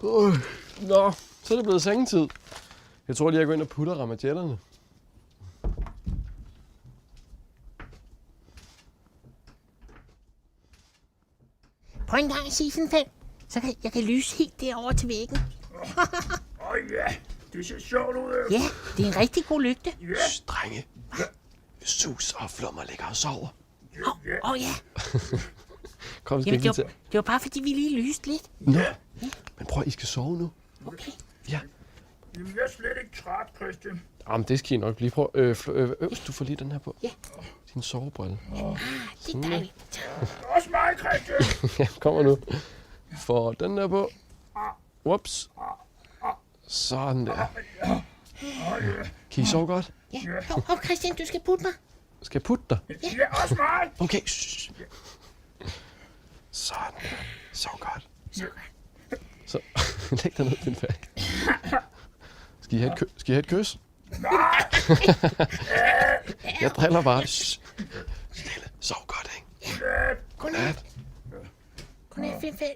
Nå, så er det blevet sengetid. Jeg tror lige, jeg går ind og putter ramajetterne. Prøv en gang at sige sådan, så jeg kan lyse helt derover til væggen. Ja, det ser sjovt ud. Ja, det er en rigtig god lygte. Shh, drenge. Sus og Flummer ligger og sover. Ja. Kom, skal Jamen, ikke til. det var bare fordi, vi lige lyste lidt. Nå, men prøv, I skal sove nu. Okay. Ja. Jamen, jeg er slet ikke træt, Christian. Jamen, det skal I nok blive. Prøv, du får lige den her på. Ja. Din sovebrille. Det er dejligt. Også mig, Christian. Ja, kommer nu. Få den der på. Ups. Sådan der. Kan I sove godt? Ja. Hov, Christian, du skal putte mig. Skal jeg putte dig? Ja, også mig. Okay. Shh. Sådan der. Sov godt. Så læg dig ned, din fag. Skal I have et kys? Nej. Jeg driller bare. Shh. Stille. Sov godt, ikke? Godnat. Godnat, Finfald.